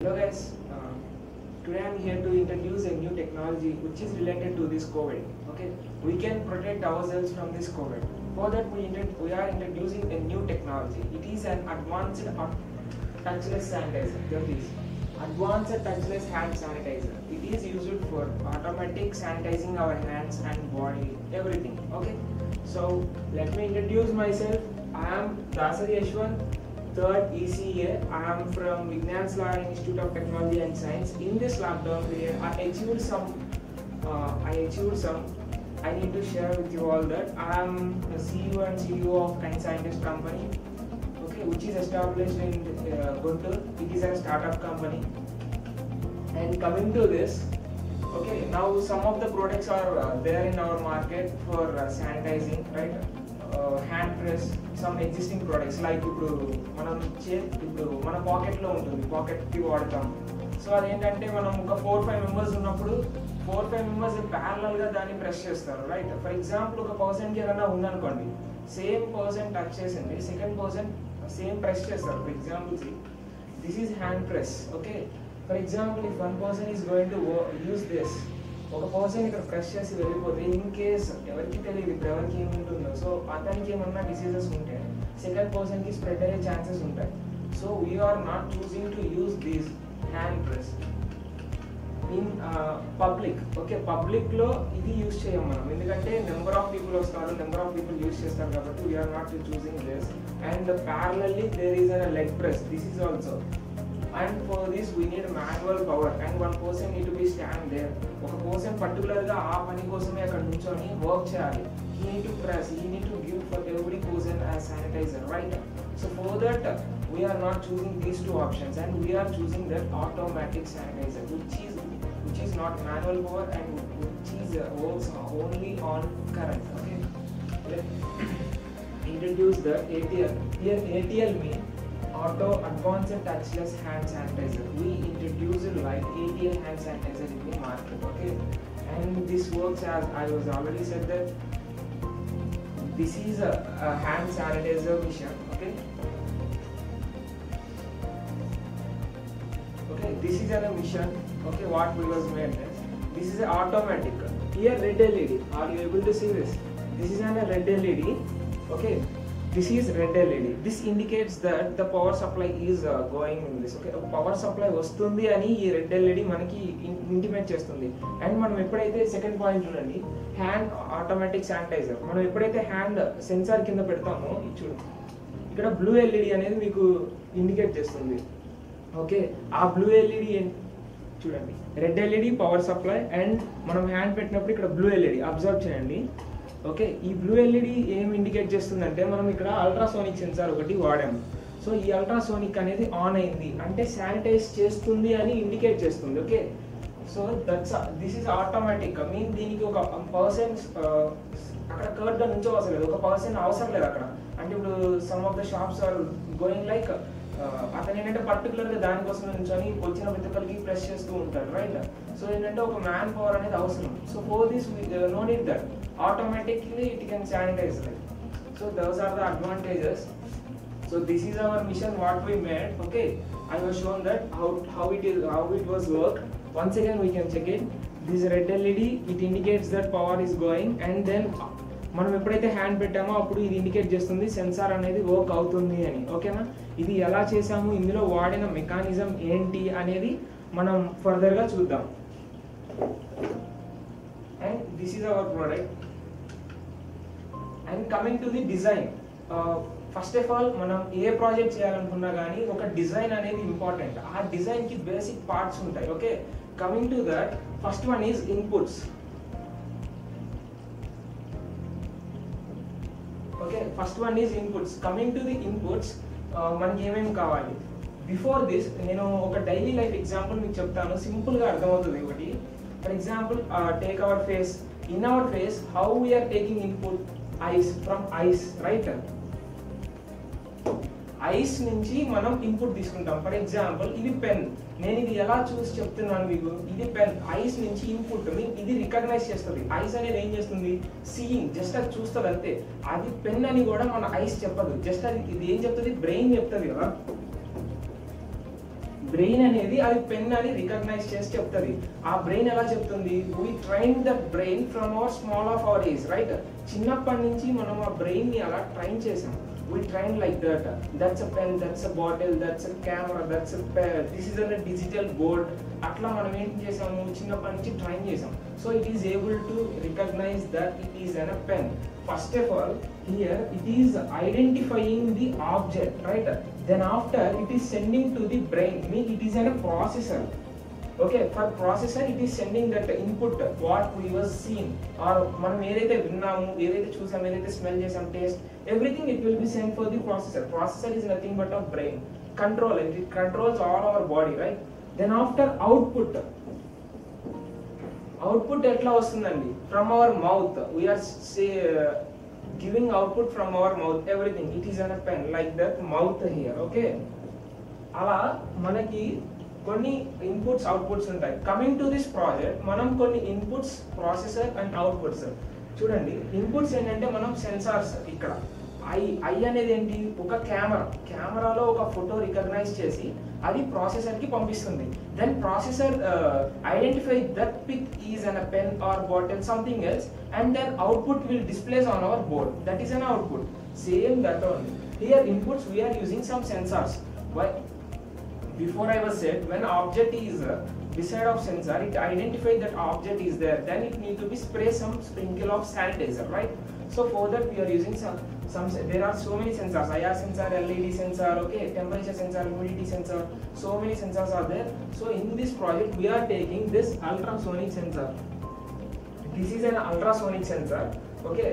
Hello guys, today I am here to introduce a new technology which is related to this COVID. Okay, we can protect ourselves from this COVID. For that we are introducing a new technology. It is an advanced touchless sanitizer. That is advanced touchless hand sanitizer. It is used for automatic sanitizing our hands and body, everything. Okay, so let me introduce myself. I am Dasari Yashwant, third ECA. I am from Vignan Salar Institute of Technology and Science. In this lockdown period, I achieved some. I need to share with you all that I am the CEO and CEO of Kind Scientist company. Okay, which is established in Guntur. It is a startup company. And coming to this, okay, now some of the products are there in our market for sanitizing, right? Hand press, some existing products like ఇప్పుడు మన pocket లో ఉంటుంది, pocket కి వాడతాం. So అదేంటంటే మనం ఒక 4-5 members ఉన్నప్పుడు 4-5 మెంబర్స్ ప్యారలల్ గా దాన్ని ప్రెస్ చేస్తారు, రైట్? ఫర్ ఎగ్జాంపుల్ ఒక పర్సన్ కి ఏదైనా ఉందనుకోండి, సేమ్ పర్సన్ టచ్ చేసింది, సెకండ్ పర్సన్ సేమ్ ప్రెస్ చేస్తారు. For example this is hand press. Okay, for example if one person is going to use this, ఒక పర్సన్ ఇక్కడ ప్రెస్ చేసి వెళ్ళిపోతే ఇన్ కేస్ ఎవరికి తెలియదు ఇప్పుడు ఎవరికి ఏముంటుందో, సో అతనికి ఏమన్నా డిసీజెస్ ఉంటే సెకండ్ పర్సన్కి స్ప్రెడ్ అయ్యే ఛాన్సెస్ ఉంటాయి. So we are not choosing to use this hand press in public. Okay, పబ్లిక్లో ఇది యూజ్ చేయం మనం, ఎందుకంటే నెంబర్ ఆఫ్ పీపుల్ వస్తారు, నెంబర్ ఆఫ్ పీపుల్ యూజ్ చేస్తారు కాబట్టి we are not choosing this. And parallelly there is a leg press, this is also. And for this we need manual power and one person need to be stand there. ఒక person particular గా ఆ పని కోసమే అక్కడ నుంచొని work చేయాలి. He need to press, he need to give for every person as sanitizer, right? So for that we are not choosing these two options and we are choosing that automatic sanitizer which is not manual power and which is works only on current. Okay, let's introduce the ATL. Here ATL means Auto Advanced Touchless Hand Sanitizer. We introduced like ATL hand sanitizer in the market. Okay, and this works as I was already said that this is a hand sanitizer mission. Okay, this is a mission. Okay, what we was made this is a automatic. Here red LED, are you able to see this? This is a red LED. Okay, this is red LED. This indicates that the power supply is going in this. Okay, power supply వస్తుంది అని ఈ red LED మనకి intimate చేస్తుంది. And మనం ఎప్పుడైతే second point చూడండి, hand automatic sanitiser, మనం ఎప్పుడైతే హ్యాండ్ సెన్సార్ కింద పెడతామో చూడు ఇక్కడ బ్లూ ఎల్ఈడి అనేది మీకు ఇండికేట్ చేస్తుంది. ఓకే, ఆ బ్లూ ఎల్ఈడి చూడండి, red LED power supply and మనం హ్యాండ్ పెట్టినప్పుడు ఇక్కడ బ్లూ ఎల్ఈడి అబ్జర్వ్ చేయండి. ఓకే, ఈ బ్లూ ఎల్ఈడి ఏం ఇండికేట్ చేస్తుందంటే మనం ఇక్కడ అల్ట్రాసోనిక్ సెన్సార్ ఒకటి వాడాము. సో ఈ అల్ట్రాసోనిక్ అనేది ఆన్ అయింది అంటే శానిటైజ్ చేస్తుంది అని ఇండికేట్ చేస్తుంది. Okay, so this is automatic. Mean దీనికి ఒక పర్సన్ అక్కడ కర్డ్గా నుంచోవసరం లేదు, ఒక పర్సన్ అవసరం లేదు అక్కడ. అంటే ఇప్పుడు some of the shops are going like అతను ఏంటంటే పర్టికులర్గా దానికోసం నుంచొని వచ్చిన ప్రతి ఒక్కరికి ప్రెస్ చేస్తూ ఉంటారు, రైట్? సో ఏంటంటే ఒక మ్యాన్ పవర్ అనేది అవసరం. So for this no need that, automatically it can sanitize, right? So those are the advantages. So this is our mission what we made. Okay, I was shown that how it was worked. Once again we can check it. This red LED, it indicates that power is going and then మనం ఎప్పుడైతే hand పెట్టామో అప్పుడు ఇది indicate చేస్తుంది censor అనేది work అవుతుంది అని. ఓకేనా, ఇది ఎలా చేసాము, ఇందులో వాడిన మెకానిజం ఏంటి అనేది మనం ఫర్దర్గా చూద్దాం. And this is our product. And coming to the design, first of all మనం ఏ ప్రాజెక్ట్ చేయాలనుకున్నా కానీ ఒక డిజైన్ అనేది ఇంపార్టెంట్. ఆ డిజైన్కి బేసిక్ పార్ట్స్ ఉంటాయి. Okay, coming to that, first one is inputs. Okay, first one is inputs. Coming to the inputs, మనకి ఏమేమి కావాలి. బిఫోర్ దిస్ నేను ఒక డైలీ లైఫ్ ఎగ్జాంపుల్ మీకు చెప్తాను, సింపుల్గా అర్థమవుతుంది. ఒకటి for example take our face. In our face how we are taking input eyes from eyes, right? Eyes నుంచి మనం ఇన్పుట్ తీసుకుంటాం. ఫర్ ఎగ్జాంపుల్ ఇది పెన్, నేను ఇది ఎలా చూసి చెప్తున్నాను మీకు, ఇది పెన్. ఐస్ నుంచి ఇన్పుట్ ఇది రికగ్నైజ్ చేస్తుంది. ఐస్ అనేది ఏం చేస్తుంది, సీయింగ్, జస్ట్ అది చూస్తుంది అంతే. అది పెన్ అని కూడా మన ఐస్ చెప్పదు, జస్ట్ అది ఇది ఏం చెప్తుంది, బ్రెయిన్ చెప్తుంది కదా. బ్రెయిన్ అనేది అది పెన్ అని రికగ్నైజ్ చేసి చెప్తుంది. ఆ బ్రెయిన్ ఎలా చెప్తుంది? We train the brain from our small of our age, right? చిన్నప్పటి నుంచి మనం ఆ బ్రెయిన్ ని అలా ట్రైన్ చేసాం. We train like that. That's a pen, that's a bottle, that's a camera, that's a pen. This is a digital board. అట్లా మనం ఏం చేసాము? చిన్నప్పటి నుంచి ట్రైన్ చేసాం. So it is able to recognize that it is a pen. First of all, here it is identifying the object, right? Then after it is sending to the brain. Mean it is a processor. Okay, for processor it is sending that input what we was seen or మనం ఏదైతే విన్నాము, ఏదైతే చూసాము, ఏదైతే smell చేసాం, taste, everything it will be sent for the processor. Processor is nothing but a brain. Control, it controls all our body, right? Then after output ఎట్లా వస్తుందండి? From our mouth. We are giving output from our mouth, everything. It is in a pen like that, mouth here, okay? అలా మనకి కొన్ని inputs outputs ఉంటాయి. Coming to this project మనం కొన్ని inputs, processor and outputs. చూడండి, inputs ఏంటంటే మనం sensors, ఇక్కడ ఐ అనేది ఏంటి? ఒక కెమెరాలో ఒక ఫోటో రికగ్నైజ్ చేసి అది ప్రాసెసర్ కి పంపిస్తుంది. Then processor identify that pic is an a pen or bottle something else and then output will displays on our board. That is an output. Same that only. Here inputs we are using some sensors. Why? Before I was said, when object is beside of sensor, it identified that object is there. Then it need to be spray some sprinkle of sanitizer, right? So for that we are using some. There are so many sensors: IR sensor, LED sensor, okay, temperature sensor, humidity sensor. So many sensors are there. So in this project we are taking this ultrasonic sensor. This is an ultrasonic sensor, okay.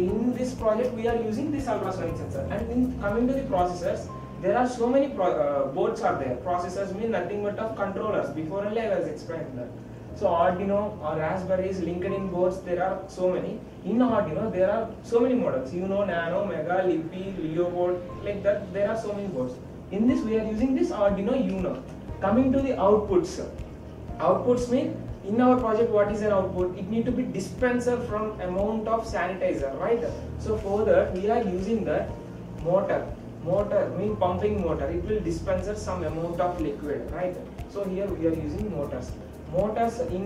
In this project we are using this ultrasonic sensor. And in coming to the processors, there are so many boards are there. Processors mean nothing but of controllers. Before only I was explaining that. So Arduino or Raspberries, LinkedIn boards, there are so many. In Arduino there are so many models. Nano, Mega, Lippy, Leo board, like that. There are so many boards. In this we are using this Arduino Uno. Coming to the outputs. Outputs mean in our project what is an output? It need to be dispenser from amount of sanitizer, right? So for that we are using that motor mean pumping motor. It will dispense some amount of liquid, right? So here we are using motors in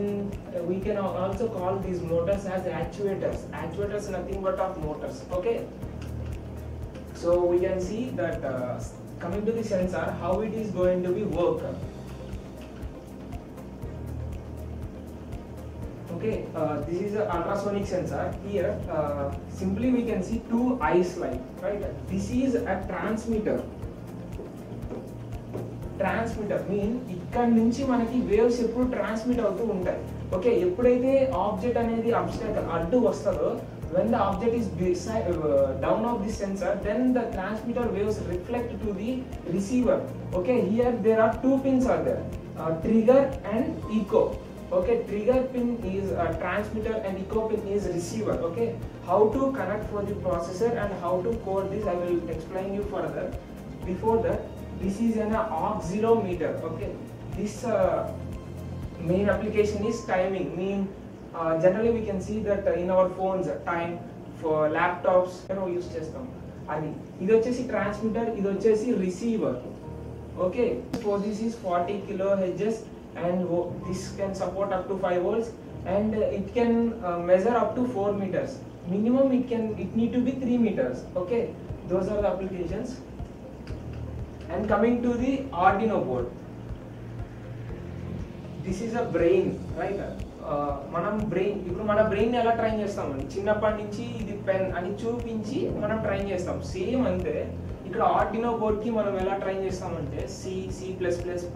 we can also call these motors as actuators nothing but of motors, okay. So we can see that coming to the sensor, how it is going to be work. Okay, this is an ultrasonic sensor. Here simply we can see two eyes like, right? This is a transmitter mean ఇక్కడ నుంచి మనకి waves ఎప్పుడు transmit అవుతూ ఉంటాయి. Okay, ఎప్పుడైతే object అనేది అబ్స్టాకల్ అడ్డు వస్తుందో, when the object is beside down of this sensor, then the transmitter waves reflect to the receiver. Okay, here there are two pins are there, trigger and echo. Okay, trigger pin is a transmitter and echo pin is receiver. Okay, how to connect for the processor and how to code this I will explain you further. Before that, this is an oscillometer. Okay, this main application is timing. Mean generally we can see that in our phones time for laptops use chestam. Adi idu vachesi transmitter, idu vachesi receiver. Okay, so this is 40 kilohertz and this can support up to 5 volts and it can measure up to 4 meters. Minimum it need to be 3 meters. Okay, those are the applications. And coming to the Arduino board, this is a brain, right? మనం ఇప్పుడు మన brain ఎలా train చేస్తామండి? చిన్నప్పటి నుంచి ఇది pen అని చూపించి మనం ట్రైన్ చేస్తాం. సేమ్ అంతే ఇక్కడ ఆర్డినో బోర్డ్ కి మనం ఎలా ట్రైన్ చేస్తామంటే C++,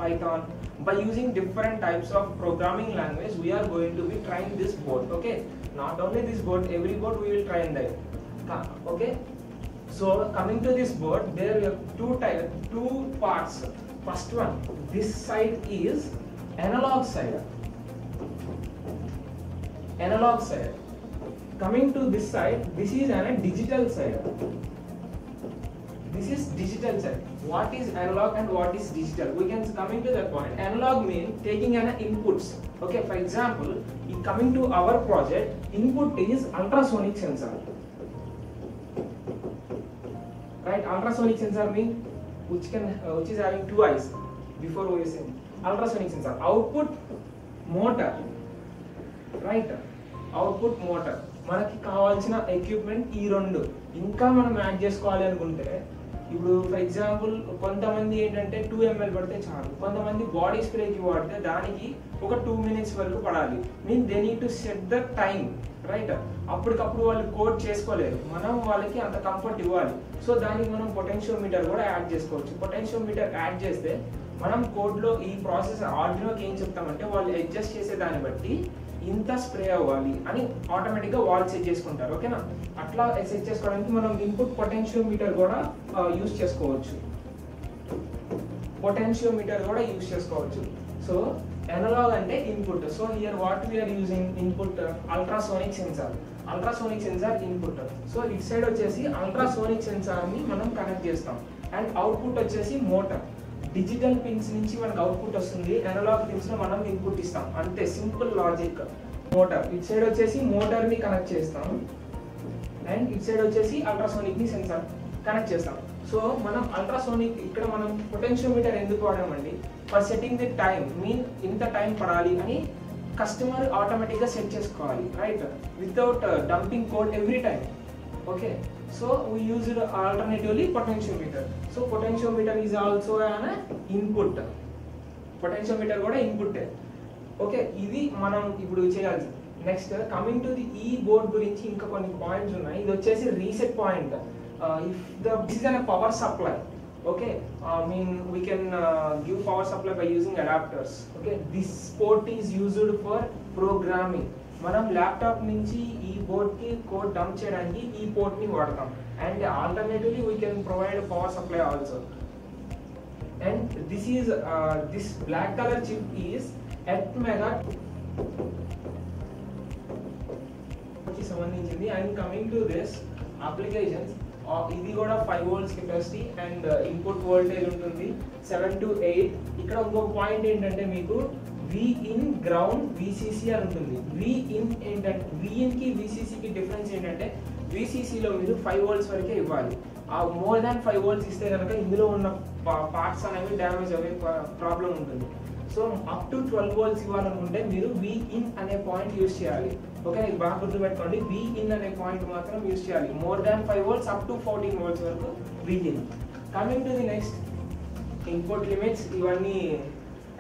Python, by using different types of programming language we are going to be trying this board. Okay, not only this board, every board we will train that. Okay, so coming to this board, there we have two parts. First one, this side is analog side. Coming to this side, this is a digital side. This is digital side. What is analog and what is digital? We can coming to that point. Analog means taking an inputs. Okay, for example, in coming to our project, input is ultrasonic sensor. Right, ultrasonic sensor means which is having two eyes. Before OSM. Ultrasonic sensor, output motor, right, output motor. మనకి కావాల్సిన equipment ఈ రెండు. ఇంకా మనం add చేసుకోవాలి అనుకుంటే ఇప్పుడు for example కొంతమంది ఏంటంటే 2 ml పడితే చాలు, కొంతమంది బాడీ స్ప్రేకి వాడితే దానికి ఒక 2 minutes వరకు పడాలి. Mean they need to set the time, right. అప్పటికప్పుడు వాళ్ళు కోడ్ చేసుకోలేరు, మనం వాళ్ళకి అంత కంఫర్ట్ ఇవ్వాలి. సో దానికి మనం పొటెన్షియోమీటర్ కూడా యాడ్ చేసుకోవచ్చు. పొటెన్షియోమీటర్ యాడ్ చేస్తే మనం కోడ్లో ఈ ప్రాసెస్ ఆర్డినోకి ఏం చెప్తామంటే వాళ్ళు అడ్జస్ట్ చేసే దాన్ని బట్టి ఇంత స్ప్రే అవ్వాలి అని ఆటోమేటిక్గా వాళ్ళు సెట్ చేసుకుంటారు. ఓకేనా, అట్లా సెట్ చేసుకోవడానికి మనం ఇన్పుట్ పొటెన్షియోమీటర్ కూడా యూజ్ చేసుకోవచ్చు. పొటెన్షియోమీటర్ కూడా యూజ్ చేసుకోవచ్చు. సో అనలాగ్ అంటే input. So here what we are using input ultrasonic sensor. Ultrasonic sensor input. So it side వచ్చేసి అల్ట్రాసోనిక్ సెన్సార్ని మనం కనెక్ట్ చేస్తాం. అండ్ అవుట్పుట్ వచ్చేసి మోటార్. డిజిటల్ పిన్స్ నుంచి మనకు అవుట్పుట్ వస్తుంది, అనలాగ్ పిన్స్ లో మనం ఇన్పుట్ ఇస్తాం. అంతే, సింపుల్ లాజిక్. మోటార్ ఇట్ సైడ్ వచ్చేసి మోటార్ ని కనెక్ట్ చేస్తాం, అండ్ ఇట్ సైడ్ వచ్చేసి అల్ట్రాసోనిక్ ని సెన్సార్ కనెక్ట్ చేస్తాం. సో మనం అల్ట్రాసోనిక్ ఇక్కడ మనం పొటెన్షియోమీటర్ ఎందుకు వాడామండి, for setting the time. Mean ఇంత టైం పడాలి అని కస్టమర్ ఆటోమేటిక్గా సెట్ చేసుకోవాలి, right, without dumping code every time. Okay, so we used alternatively potentiometer. So potentiometer is also an input. Potentiometer కూడా ఇన్పుట్. ఓకే, ఇది మనం ఇప్పుడు చేయాలి. నెక్స్ట్ కమింగ్ టు ది ఈ బోర్డ్ గురించి ఇంకా కొన్ని పాయింట్స్ ఉన్నాయి. ఇది వచ్చేసి reset point. If this is an power supply, okay, mean we can give power supply by using adapters. Okay, this port is used for programming. మనం laptop నుంచి ఈ బోర్డ్కి కోడ్ డంప్ చేయడానికి ఈ పోర్ట్ని వాడతాం. And alternatively we can provide power supply also. And this black colour chip is ATmega కి సంబంధించింది. And coming to this applications, ఇది కూడా 5 volts capacity and input voltage ఉంటుంది 7 to 8. ఇక్కడ ఇంకొక పాయింట్ ఏంటంటే మీకు Vin గ్రౌండ్ VCC అని ఉంటుంది. Vin ఏంటంటే Vin కి VCC కి డిఫరెన్స్ ఏంటంటే VCC లో మీరు 5 volts వరకే ఇవ్వాలి. మోర్ దాన్ 5 volts ఇస్తే కనుక ఇందులో ఉన్న పార్ట్స్ అనేవి డ్యామేజ్ అయ్యే ప్రాబ్లం ఉంటుంది. సో అప్ టు 12 volts ఇవ్వాలనుకుంటే మీరు Vin అనే పాయింట్ యూజ్ చేయాలి. ఓకే, ఇది బాగా గుర్తుపెట్టుకోండి, Vin అనే పాయింట్ మాత్రం యూజ్ చేయాలి. More than 5 volts up to 14 volts వరకు Vin. Coming to the next, input limits. ఇవన్నీ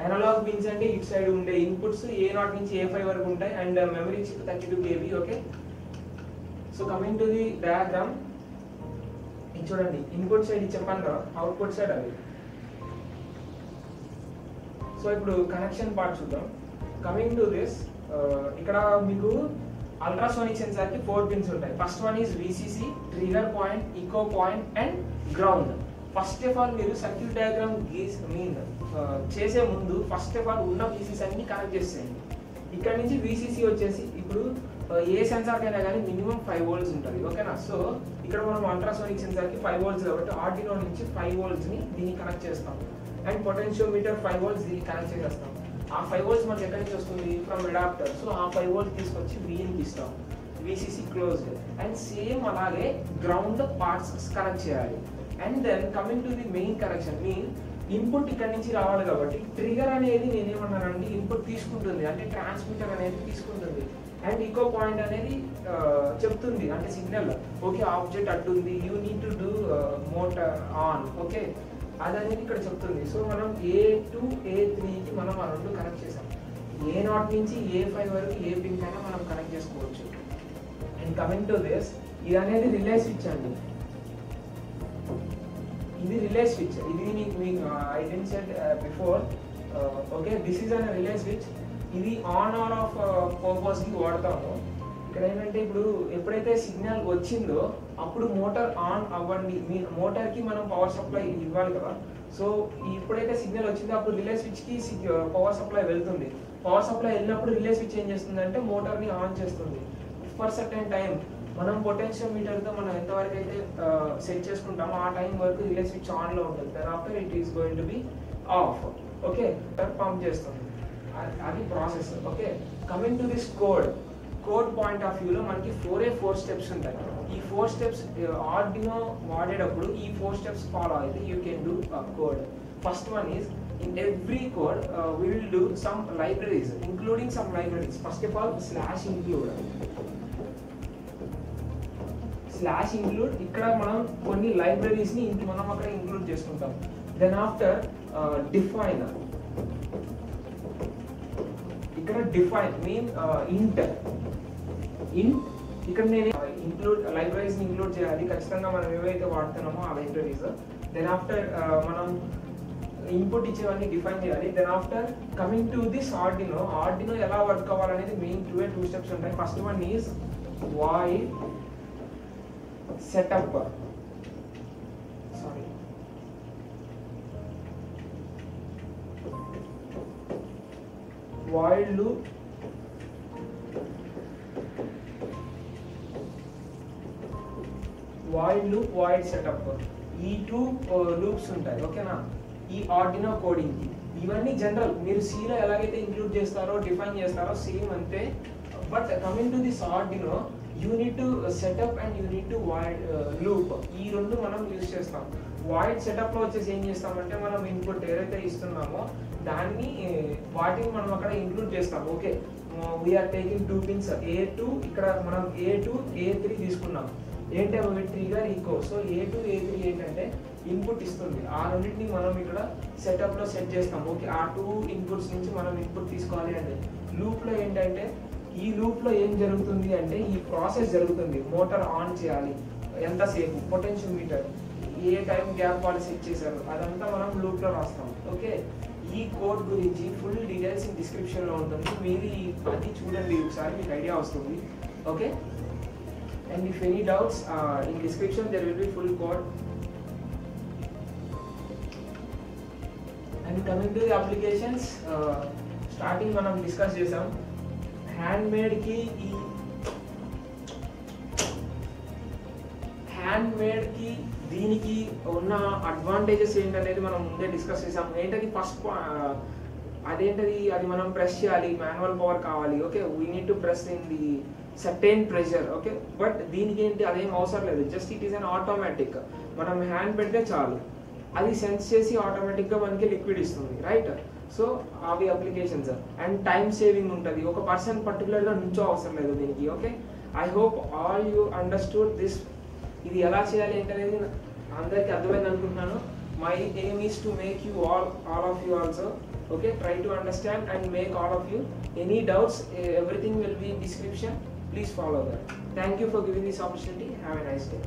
అనలాగ్ పిన్స్ అంటే ఇటు సైడ్ ఉండే ఇన్పుట్స్ A0 నుంచి A5 వరకు ఉంటాయి. And memory chip 32 KB. Okay, so coming to the diagram, ఇది చూడండి. ఇన్పుట్ సైడ్ ఇది చెప్పాను కదా, అవుట్పుట్ సైడ్ అది. సో ఇప్పుడు కనెక్షన్ పార్ట్ చూద్దాం. కమింగ్ టు దిస్, ఇక్కడ మీకు అల్ట్రాసోనిక్ సెన్సార్ కి 4 పిన్స్ ఉంటాయి. First one is VCC, trigger point, eco point and ground. First of all మీరు సర్క్యూట్ డయాగ్రామ్ చేసే ముందు ఫస్ట్ ఆఫ్ ఆల్ ఉన్న VCC అన్ని కనెక్ట్ చేసేయండి. ఇక్కడ నుంచి VCC వచ్చేసి ఇప్పుడు ఏ సెన్సార్ కైనా కానీ మినిమం 5 volts ఉంటుంది. ఓకేనా, సో ఇక్కడ మనం అల్ట్రాసోనిక్ సెన్సార్ కి 5 volts కాబట్టి ఆర్డినో నుంచి 5 volts ని దీన్ని కనెక్ట్ చేస్తాం. అండ్ పొటెన్షియోమీటర్ 5 volts దీన్ని కనెక్ట్ చేసేస్తాం. ఆ 5 volts మనకి ఎక్కడి నుంచి వస్తుంది, ఫ్రమ్ అడాప్టర్. సో ఆ 5 volts తీసుకొచ్చి Vin కి ఇస్తాం. VCC closed. అండ్ సేమ్ అలాగే గ్రౌండ్ పార్ట్స్ కనెక్ట్ చేయాలి. And then coming to the main connection, mean input ఇక్కడ నుంచి రావాలి కాబట్టి ట్రిగర్ అనేది నేనేమన్నానండి ఇన్పుట్ తీసుకుంటుంది, అంటే ట్రాన్స్మిటర్ అనేది తీసుకుంటుంది. అండ్ ఈకో పాయింట్ అనేది చెప్తుంది, అంటే సిగ్నల్ ఓకే ఆబ్జెక్ట్ అట్టుంది, you need to do motor on, okay అది అనేది ఇక్కడ చెప్తుంది. సో మనం A2 A3కి మనం ఆ రెండు కనెక్ట్ చేసాం. A0 నుంచి A5 వరకు ఏ పిన్ కైనా మనం కనెక్ట్ చేసుకోవచ్చు. అండ్ కమింగ్ టు దిస్, ఇది అనేది రిలే స్విచ్ అండి. ఇది రిలే స్విచ్. ఇది మీకు I didn't said before. Okay, this is an relay switch. ఇది ఆన్ ఆర్ ఆఫ్ పర్పస్కి వాడతాము. ఇక్కడ ఏంటంటే ఇప్పుడు ఎప్పుడైతే సిగ్నల్ వచ్చిందో అప్పుడు మోటార్ ఆన్ అవ్వండి. మీ మోటార్కి మనం పవర్ సప్లై ఇవ్వాలి కదా. సో ఎప్పుడైతే సిగ్నల్ వచ్చిందో అప్పుడు రిలే స్విచ్కి పవర్ సప్లై వెళ్తుంది. పవర్ సప్లై వెళ్ళినప్పుడు రిలే స్విచ్ ఏం చేస్తుందంటే మోటార్ని ఆన్ చేస్తుంది. ఫర్ సర్టెన్ టైం మనం పొటెన్షియోమీటర్తో మనం ఎంతవరకు అయితే సెట్ చేసుకుంటామో ఆ టైం వరకు రిలే స్విచ్ ఆన్లో ఉంటుంది. Then after it is going to be off. Okay, pump చేస్తుంది, అది process. Okay, coming to this code point of వ్యూలో మనకి 4 స్టెప్స్ ఉంటాయి. ఈ 4 స్టెప్స్ ఆర్డినో వాడేటప్పుడు ఈ 4 స్టెప్స్ ఫాలో అయితే you can do code. First one is in every code we will do some libraries, including some libraries. First of all, slash include ఇక్కడ మనం కొన్ని లైబ్రరీస్ ని మనం అక్కడ ఇంక్లూడ్ చేసుకుంటాం. దెన్ ఆఫ్టర్ డిఫైన్, ఇక్కడ డిఫైన్ మీన్ ఇంట్ ఇక్కడ నేను ఇంక్లూడ్ లైబ్రరీస్ ని ఇంక్లూడ్ చేయాలి ఖచ్చితంగా మనం ఏవైతే వాడుతున్నామో ఆ లైబ్రరీస్. దెన్ ఆఫ్టర్ మనం ఇన్పుట్ ఇచ్చేవన్నీ డిఫైన్ చేయాలి. Then after coming to this Arduino ఎలా వర్క్ అవ్వాలనేది మెయిన్ టూ స్టెప్స్ ఉంటాయి. First one is void setup, sorry, void loop, void setup. ఈ టూ లూప్స్ ఉంటాయి ఓకేనా ఈ ఆర్డినో కోడింగ్ కి. ఇవన్నీ జనరల్ మీరు C లో ఎలాగైతే ఇంక్లూడ్ చేస్తారో డిఫైన్ చేస్తారో సేమ్ అంతే. But coming to this Arduino you need to set up and you need to void loop. ఈ రెండు మనం యూజ్ చేస్తాం. వాయిడ్ సెటప్ లో వచ్చేసి ఏం చేస్తామంటే మనం ఇన్పుట్ ఏదైతే ఇస్తున్నామో దాన్ని వాటిని మనం అక్కడ ఇంక్లూడ్ చేస్తాం. Okay, we are taking 2 pins A2, ఇక్కడ మనం A2 A3 తీసుకున్నాం. ఏంటి అవి trigger eco. So A2 A3 ఏంటంటే ఇన్పుట్ ఇస్తుంది. ఆ రెండింటిని మనం ఇక్కడ సెటప్ లో సెట్ చేస్తాం. ఓకే, ఆ 2 ఇన్పుట్స్ నుంచి మనం ఇన్పుట్ తీసుకోవాలి అంటే లూప్ లో ఏంటంటే ఈ లూప్ లో ఏం జరుగుతుంది అంటే ఈ ప్రాసెస్ జరుగుతుంది. మోటార్ ఆన్ చేయాలి, ఎంతసేపు, పొటెన్షియోమీటర్, ఏ టైం గ్యాప్ వాళ్ళు సెట్ చేశారు, అదంతా మనం లూప్ లో రాస్తాం. ఓకే, ఈ కోడ్ గురించి ఫుల్ డీటెయిల్స్ డిస్క్రిప్షన్ లో ఉంటుంది. మీరు అది చూడండి ఒకసారి, మీకు ఐడియా వస్తుంది. Okay, and if any doubts in description there will be full code. And coming to the applications, starting మనం డిస్కస్ చేసాం హ్యాండ్ మేడ్ కి దీనికి ఉన్న అడ్వాంటేజెస్ ఏంటనేది మనం ముందే డిస్కస్ చేసాం. ఏంటది ఫస్ట్ అదేంటది, అది మనం ప్రెస్ చేయాలి, మాన్యువల్ పవర్ కావాలి. Okay, we need to press in the certain pressure. Okay, but దీనికి ఏంటి అదేం అవసరం లేదు. Just it is an automatic. మనం హ్యాండ్ పెడితే చాలు, అది సెన్స్ చేసి ఆటోమేటిక్గా మనకి లిక్విడ్ ఇస్తుంది. రైట్, సో అవి అప్లికేషన్స్. అండ్ టైం సేవింగ్ ఉంటుంది. ఒక పర్సన్ పర్టికులర్గా నుంచో అవసరం లేదు దీనికి. Okay, I hope all you understood this. ఇది ఎలా చేయాలి ఏంటనేది అందరికీ అర్థమైంది అనుకుంటున్నాను. My aim is to make you all of you also. Okay, try to understand and make all of you. Any doubts, everything will be in description. Please follow that. Thank you for giving this opportunity. Have a nice day.